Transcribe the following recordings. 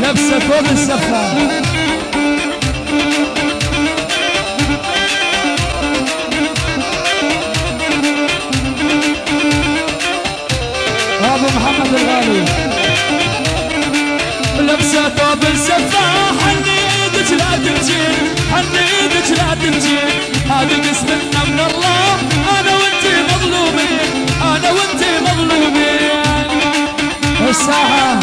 لابسه ثوب السفة ابو محمد الغالي لابسه ثوب السفة حني ايدك لا تمشي حني ايدك لا تمشي هذه قسمتنا من الله انا وانتي مظلومين انا وانتي مظلومين الساحة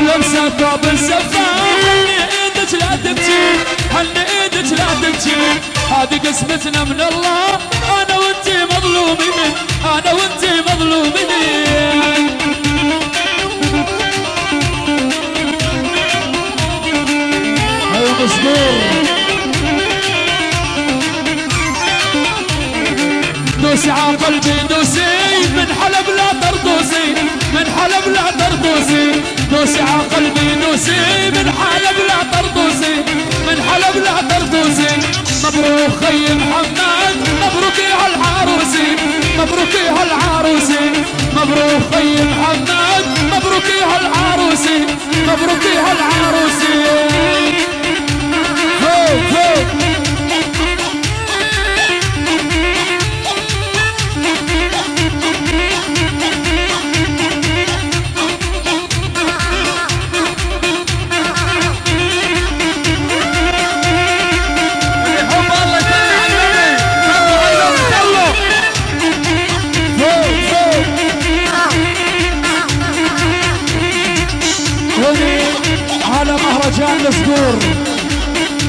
لابسه ثوب السفة حني ايدك لا تبكي حني ايدك لا تبكي هذه قسمتنا من الله انا وانتي مظلومين انا وانتي مظلومين هاي مصدور دوسي على قلبي دوسي من حلب لا ترقصي من حلب لا ترقصي دوسي على قلبي دوسي من حلب لا ترقصي من حلب لا ترقصي مبروك خي محمد مبروك يا العروسي مبروك يا العروسي مبروك خي محمد مبروك يا العروسي مبروك يا العروسي هو هو على مهرجان الصدور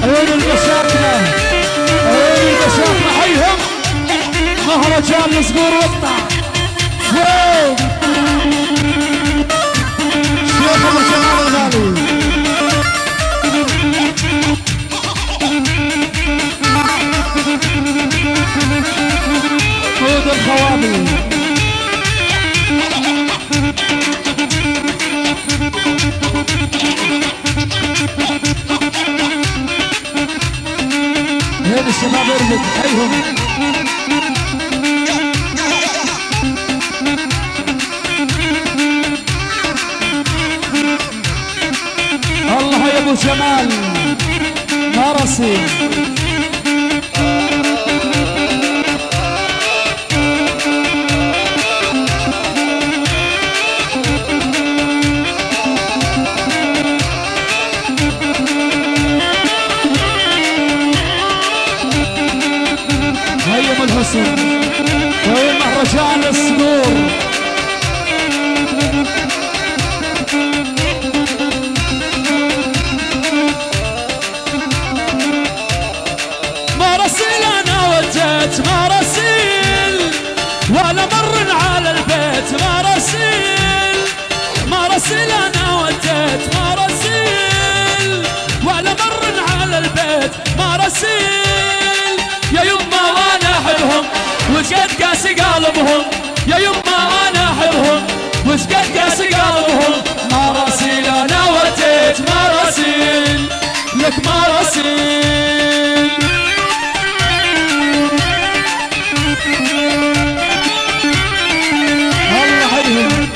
عيون المشاكلة عيون المشاكلة حيهم مهرجان الصدور وقطع شيخ ابو جمال الغالي خود الخوابي هذا الشباب يربط حيهم الله يا ابو جمال مرسي هيم الحسن وين مهرجان الصدور مراسيل انا وجيت مراسيل ولا مر على البيت مراسيل مراسيل انا وجيت مراسيل ولا مر على البيت مراسيل يا يما وانا احبهم وش قد كاس قلبهم يا يما وانا احبهم وش قد كاس قلبهم مراسيل انا وجيت مراسيل لك مراسيل الله حيهم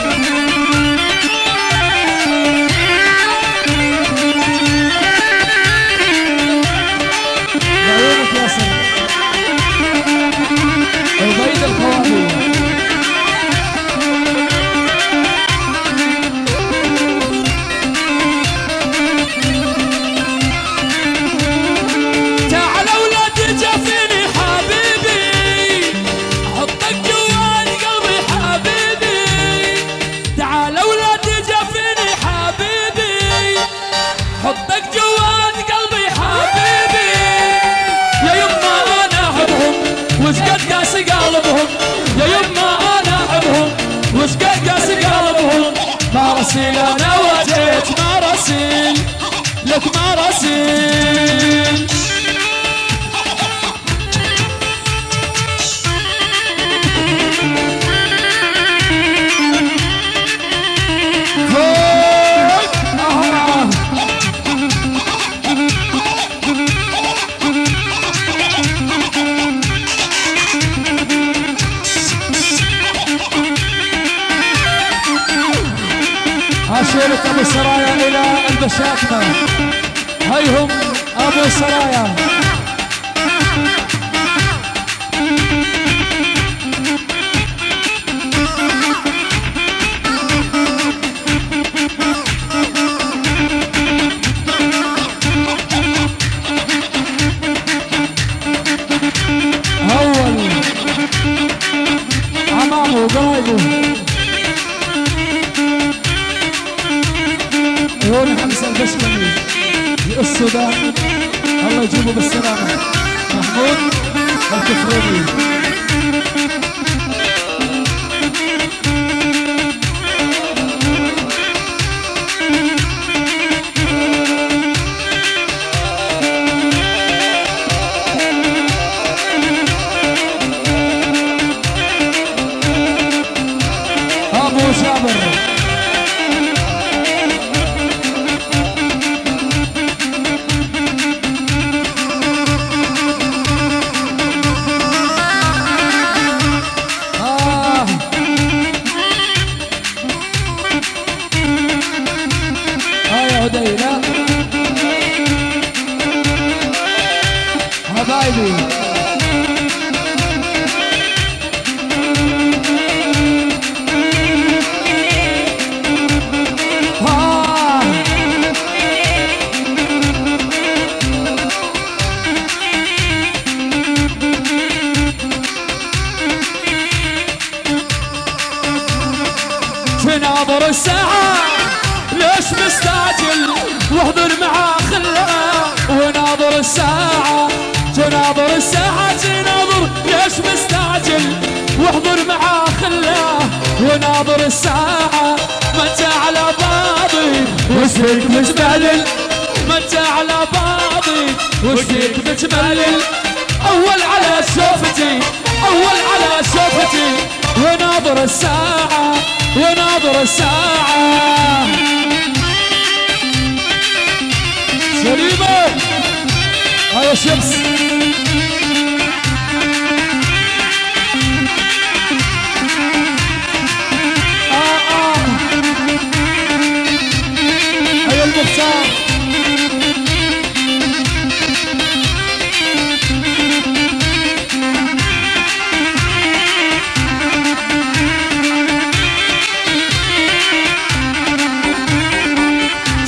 عيونك يا سلام عبيد الخوابي مراسيل لك مراسيل. عشيرة أبو السرايا إلى البشاكمة، هيهم أبو السرايا. أول عمامه وقرايبه هون حمزة البشكمي السودان، الله يجيبه بالسلامة. محمود الكفروني. أبو جابر هدينا حبايبي. تناظر الساعة ليش مستعجل واحضر مع خله، وناظر الساعة تناظر الساعة تناظر ليش مستعجل واحضر مع خله، وناظر الساعة ما انت على باضي وش فيك متملل، ما انت على باضي وش فيك متملل. اول على شوفتي اول على شوفتي، وناظر الساعة وناظر الساعة. سليمة هيا شمس هيا المختار.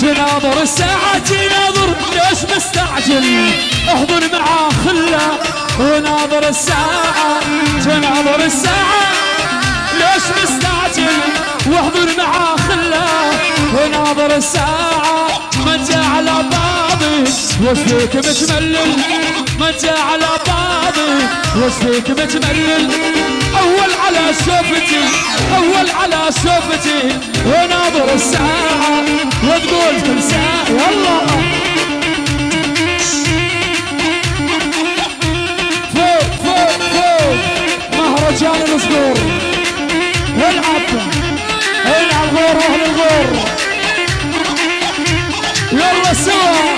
تناظر الساعة تناظر ليش مستعجل احضر مع خله، وناظر الساعة تناظر الساعة ليش مستعجل واحضر مع خله، وناظر الساعة ما انت على باضي وش فيك متملل، ما انت على باضي وش فيك متملل. اول على شوفتي اول على شوفتي، وناظر الساعة وتقول كل ساعة يلا فوق فوق فوق. مهرجان الصدور العب العب غور اهل الغور يلا سوا.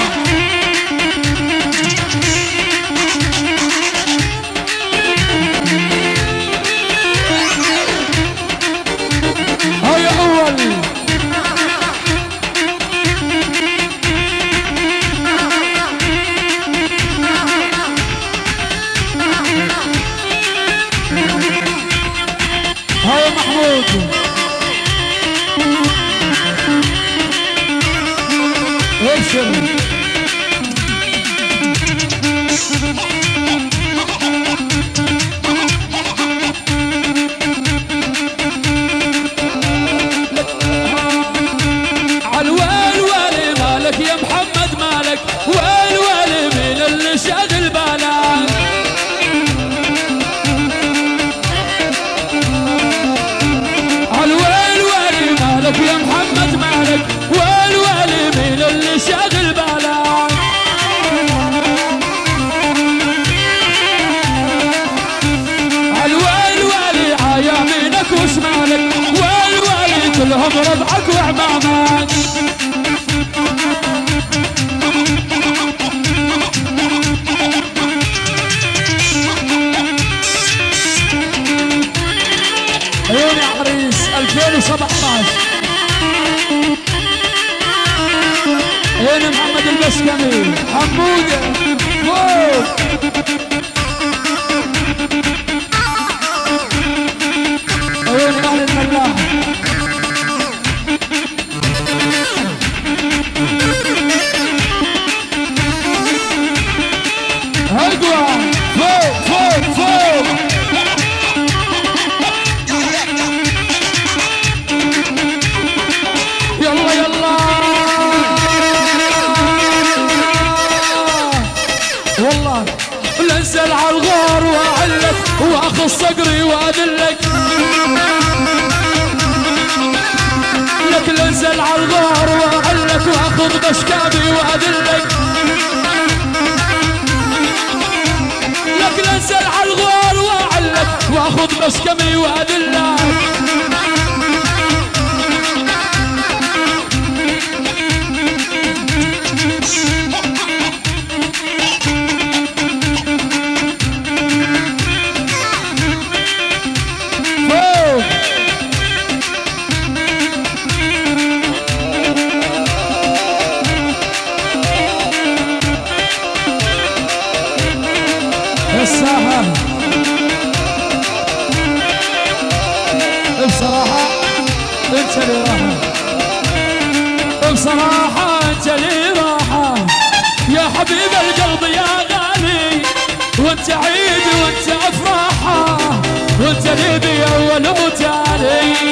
هيا اول هيا محمود ابشر. عالويل ويلي مالك يا محمد مالك، ويل ويلي من اللي شاغل بالك. عالويل ويلي مالك يا محمد مالك، ويل ويلي من غرامك. عيوني عريس 2017. عيوني محمد البسكمي حمودة فوق. عيوني اهل الملاح. هقوى فوق فوق فوق. يلا يلا والله لنزل عالغار واعلك واخذ صقري وادلك. لك لنزل عالغار واعلك واخذ بشكابي وادلك. لك لنزل عالغار واعلك واخذ بشكمي وادلك. الساحة بصراحة انت لي راحة. بصراحة انت لي راحة يا حبيب القلب يا غالي. وانت عيد وانت افراحة وانت لي باول وتالي.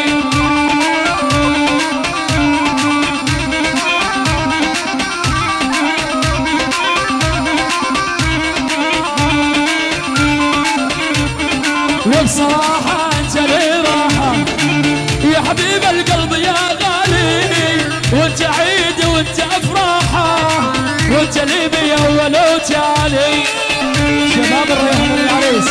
وبصراحة انت لي راحة يا حبيب القلب يا غالي. وانت عيد وانت افراحة وانت لي باول وتالي. شباب الريحان العريس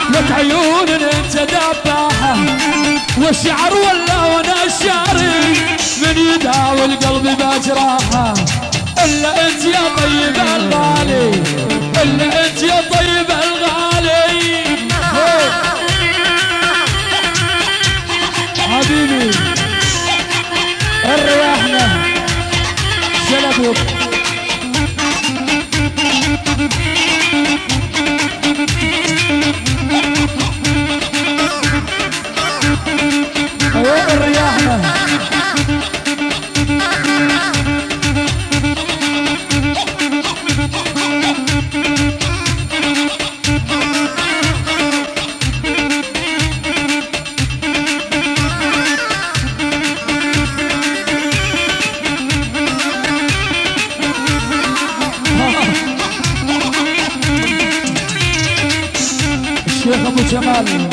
لك عيون انت دباحة والشعر ولا وانا الشاري. من يداوي القلب بجراحه الا انت يا طيب الغالي. الا انت يا طيب الغالي. حبيبي الرياحنا شلبك. ايوه الرياحنا الشيخ ابو جمال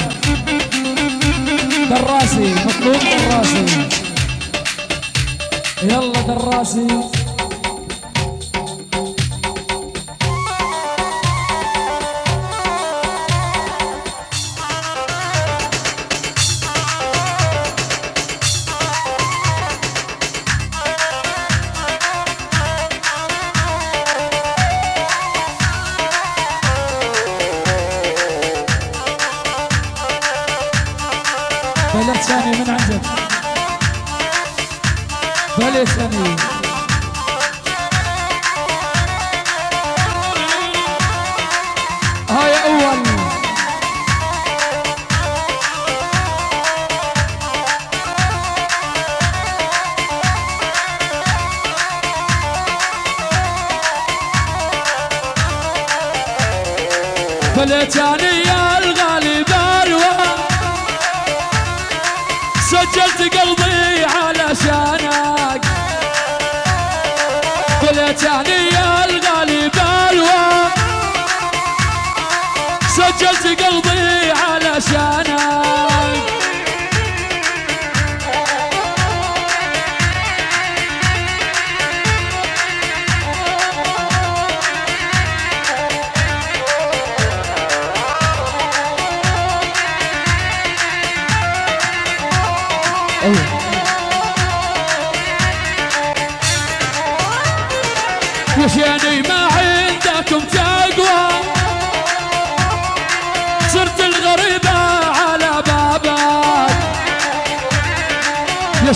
دراسي مطلوب دراسي. يلا دراسي بلد ثاني من عندك. بلد ثاني هاي اول. بلد ثاني يا الغالي بالوان. سجلت قلبي علشانك. بليتاني يا الغالي بالوان. سجلت قلبي علشانك.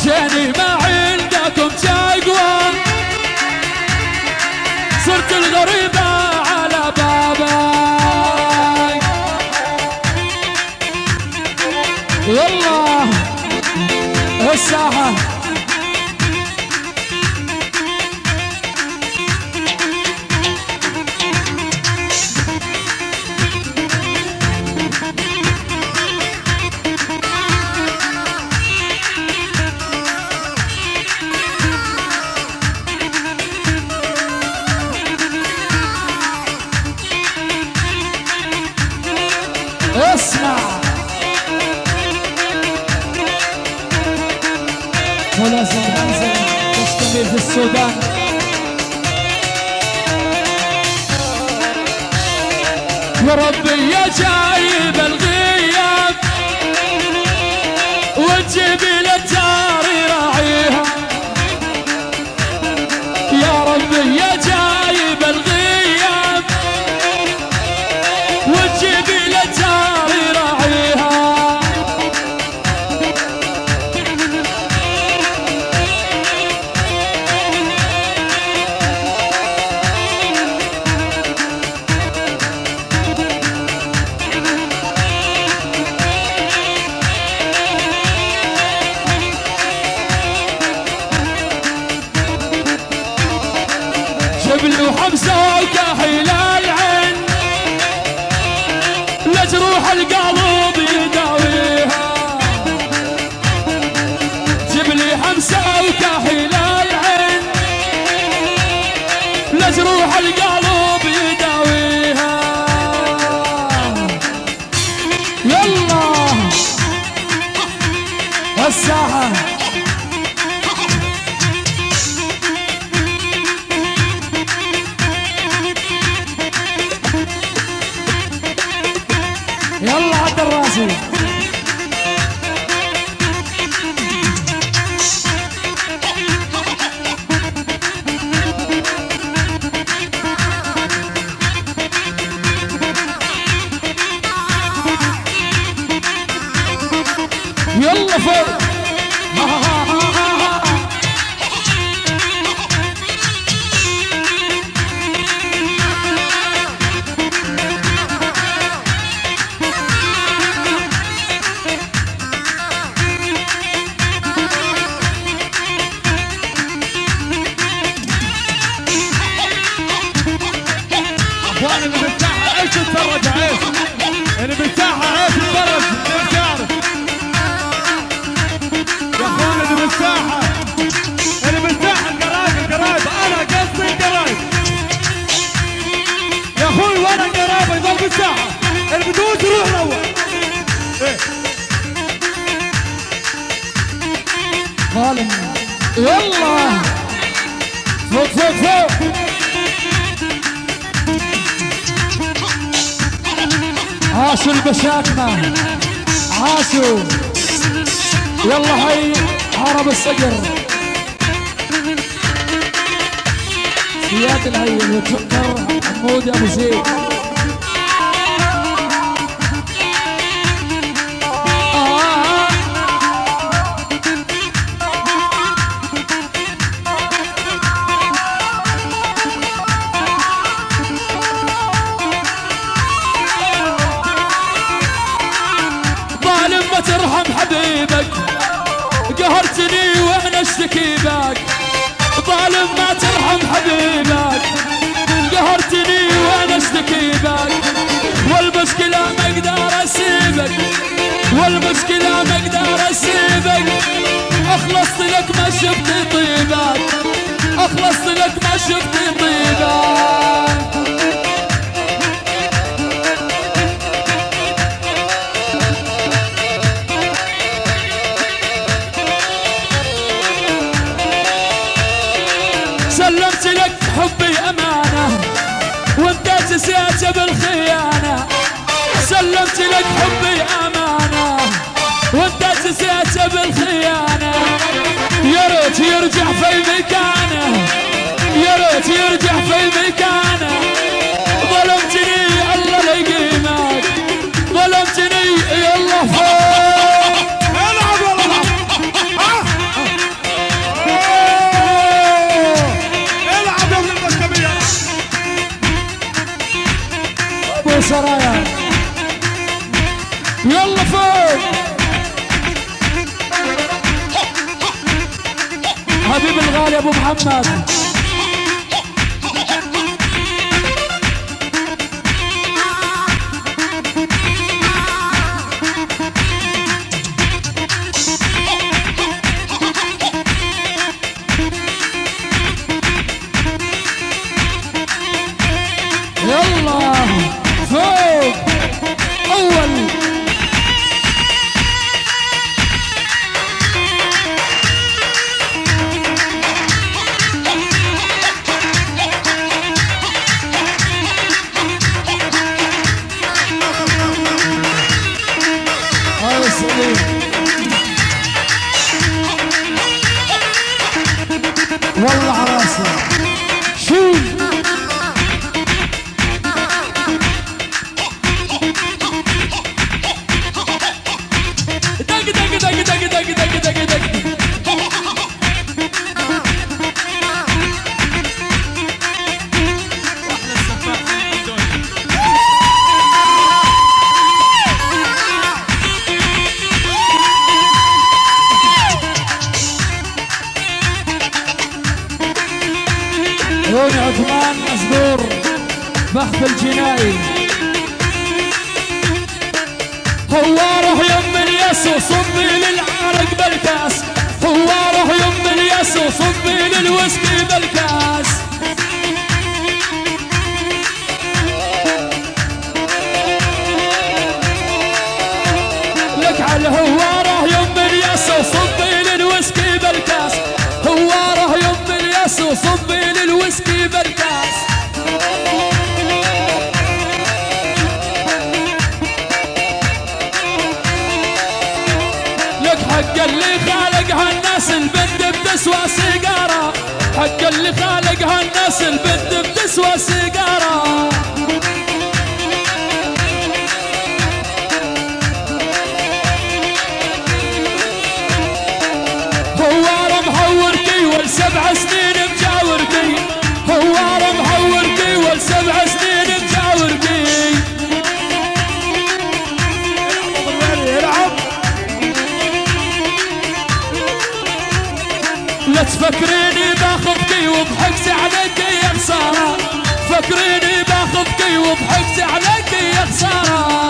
وحشاني ما عندكم تقوى، صرت الغريبة على بابك. والله الساحة اسمع ولازم انزل تستمر في السودان. يا ربي يا جايب الغياب وتجيب لي الجاري راعيها، يا ربي يا جايب الغياب وتجيب لي الجاري راعيها. جبل وحمزة وكاحل العين لجروح القلب يداويها، جبلي حمزة وكاحل العين لجروح القلب يداويها. يلا الساحة يلا عبد الراسي. يلا فوق اخوان اللي بالساحه ايش تتفرج عيش، اللي بالساحه ايش تتفرج ليش تعرف يا اخوان اللي بالساحه، اللي بالساحه القرايب القرايب، انا قصدي القرايب يا اخوي، وانا القرايب يضل بالساحه، اللي بدوش يروح الاول. ظالم. يلا فوق فوق فوق عاشوا البشاكمة عاشوا. يلا حي عرب الصقر زياد الهيل وتشكر حمود ابو زيد. ترحم حبيبك قهرتني وانا اشتكي بك، ظالم ما ترحم حبيبك قهرتني وانا اشتكي بك، والمشكلة ما اقدر اسيبك، والمشكلة ما اقدر اسيبك، اخلصت لك ما شفت طيبك، اخلصت لك ما شفت طيبك. سلمت لك حبي أمانة وانت جزيت بالخيانة، سلمت لك حبي أمانة وانت جزيت بالخيانة. يا ريت يرجع في مكانه، يا ريت يرجع في مكانه، ظلمتني الله لا يقيمك، ظلمتني. يلا فوق العب والله سرايا يلا فوق حبيب الغالي ابو محمد يلا فوق اول هاي سليم والله عراسه شو عيوني عثمان مصدور بخت الجنائي هو روح يم الياس وصبي للعرق بالكاس هو روح يم الياس وصبي للويسكي بالكاس لك على هو روح يم الياس وصبي للويسكي بالكاس هو روح يم الياس وصبي للويسكي بالكاس لك حق اللي خالق هالناس البنت بتسوى سيجارة حق اللي خالق هالناس البنت بتسوى سيجارة هو محورتي وال7 سنين مجاورتي هو محورتي وال7 سنين مجاورتي لا تفكريني باخذكي وبحجزي عليكي يا خسارة فكريني باخذكي وبحجزي عليكي يا خسارة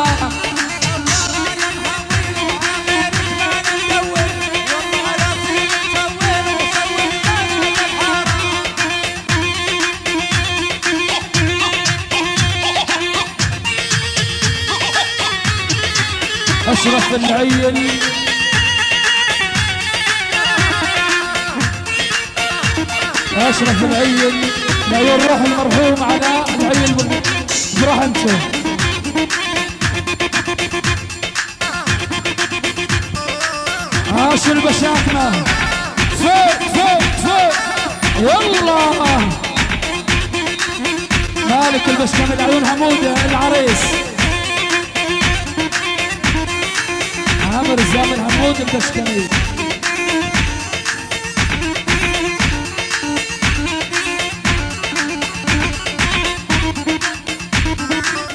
أشرف العين أشرف العين بعيون روح المرحوم على العين برحمته عاش البشاكنة فوق فوق فوق والله مالك البشكمة العيون حمودة العريس عامر الزامل حمود البشكمي